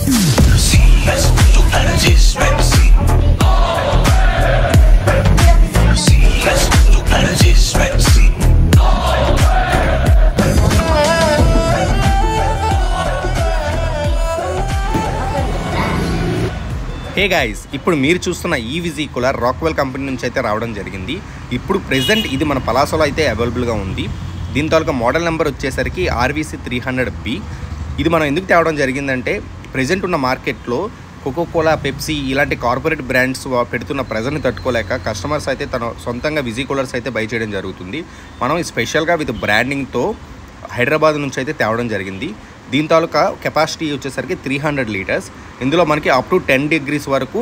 Hey guys, ఇప్పుడు మీరు చూస్తున్న ఈ విజీ కూలర్ రాక్వెల్ కంపెనీ నుంచి అయితే రావడం జరిగింది. ఇప్పుడు ప్రెజెంట్ ఇది మన పలాసోలో అయితే అవైలబుల్గా ఉంది. దీని తాలూకా మోడల్ నెంబర్ వచ్చేసరికి RVC 300B. ఇది మనం ఎందుకు తేవడం జరిగిందంటే, ప్రెజెంట్ ఉన్న మార్కెట్లో కోకోకోలా, పెప్సీ ఇలాంటి కార్పొరేట్ బ్రాండ్స్ పెడుతున్న ప్రెజర్ని తట్టుకోలేక కస్టమర్స్ అయితే తన సొంతంగా విజీ కూలర్స్ అయితే బై చేయడం జరుగుతుంది. మనం స్పెషల్గా విత్ బ్రాండింగ్తో హైదరాబాద్ నుంచి అయితే తేవడం జరిగింది. దీని తాలూకా కెపాసిటీ వచ్చేసరికి 300 లీటర్స్. ఇందులో మనకి అప్ టు 10 degrees వరకు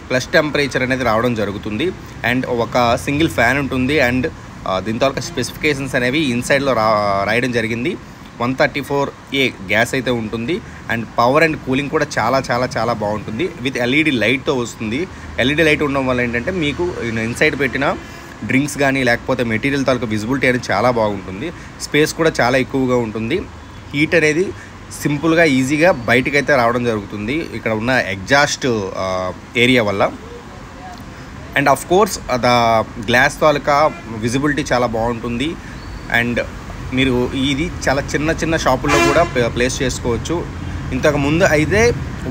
ప్లస్ టెంపరేచర్ అనేది రావడం జరుగుతుంది. అండ్ ఒక సింగిల్ ఫ్యాన్ ఉంటుంది. అండ్ దీని తాలూకా స్పెసిఫికేషన్స్ అనేవి ఇన్సైడ్లో రాయడం జరిగింది. 134A గ్యాస్ అయితే ఉంటుంది. అండ్ పవర్ అండ్ కూలింగ్ కూడా చాలా చాలా చాలా బాగుంటుంది. విత్ LED లైట్తో వస్తుంది. LED లైట్ ఉండడం వల్ల ఏంటంటే మీకు ఇన్సైడ్ పెట్టిన డ్రింక్స్ కానీ లేకపోతే మెటీరియల్ తాలూకా విజిబిలిటీ అనేది చాలా బాగుంటుంది. స్పేస్ కూడా చాలా ఎక్కువగా ఉంటుంది. హీట్ అనేది సింపుల్గా ఈజీగా బయటకు అయితే రావడం జరుగుతుంది ఇక్కడ ఉన్న ఎగ్జాస్ట్ ఏరియా వల్ల. And of course the glass taluka visibility చాలా బాగుంటుంది. అండ్ మీరు ఇది చాలా చిన్న చిన్న షాపుల్లో కూడా ప్లేస్ చేసుకోవచ్చు. ఇంతకు ముందు అయితే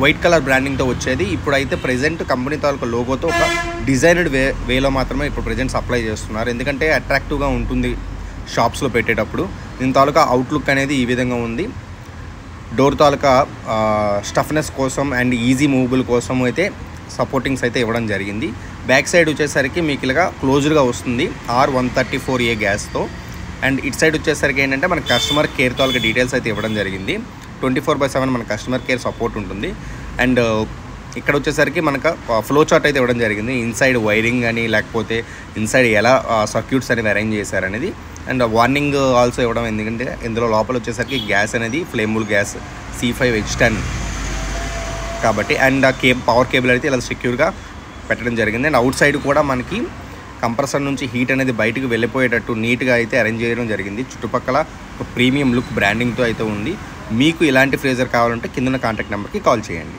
వైట్ కలర్ బ్రాండింగ్తో వచ్చేది. ఇప్పుడైతే ప్రెజెంట్ కంపెనీ తాలూకా లోగోతో ఒక డిజైనడ్ వేలో మాత్రమే ఇప్పుడు ప్రెజెంట్ సప్లై చేస్తున్నారు. ఎందుకంటే అట్రాక్టివ్గా ఉంటుంది షాప్స్లో పెట్టేటప్పుడు. దీని తాలూకా అవుట్లుక్ అనేది ఈ విధంగా ఉంది. డోర్ తాలూకా స్టఫ్నెస్ కోసం అండ్ ఈజీ మూవబుల్ కోసం అయితే సపోర్టింగ్స్ అయితే ఇవ్వడం జరిగింది. బ్యాక్ సైడ్ వచ్చేసరికి మీకు ఇలాగా క్లోజ్డ్గా వస్తుంది R134A గ్యాస్తో. అండ్ ఇటు సైడ్ వచ్చేసరికి ఏంటంటే మన కస్టమర్ కేర్ తాలూకా డీటెయిల్స్ అయితే ఇవ్వడం జరిగింది. 24/7 మన కస్టమర్ కేర్ సపోర్ట్ ఉంటుంది. అండ్ ఇక్కడ వచ్చేసరికి మనకు ఫ్లో చార్ట్ అయితే ఇవ్వడం జరిగింది. ఇన్సైడ్ వైరింగ్ కానీ లేకపోతే ఇన్సైడ్ ఎలా సర్క్యూట్స్ అనేవి అరేంజ్ చేశారనేది. అండ్ వార్నింగ్ ఆల్సో ఇవ్వడం, ఎందుకంటే ఇందులో లోపల వచ్చేసరికి గ్యాస్ అనేది ఫ్లేమబుల్ గ్యాస్ C5H10 కాబట్టి. అండ్ పవర్ కేబుల్ అయితే ఇలా సెక్యూర్గా పెట్టడం జరిగింది. అండ్ అవుట్ సైడ్ కూడా మనకి కంప్రెసర్ నుంచి హీట్ అనేది బయటకు వెళ్ళిపోయేటట్టు నీట్గా అయితే అరేంజ్ చేయడం జరిగింది. చుట్టుపక్కల ఒక ప్రీమియం లుక్ బ్రాండింగ్తో అయితే ఉంది. మీకు ఇలాంటి ఫ్రీజర్ కావాలంటే కింద కాంటాక్ట్ నెంబర్కి కాల్ చేయండి.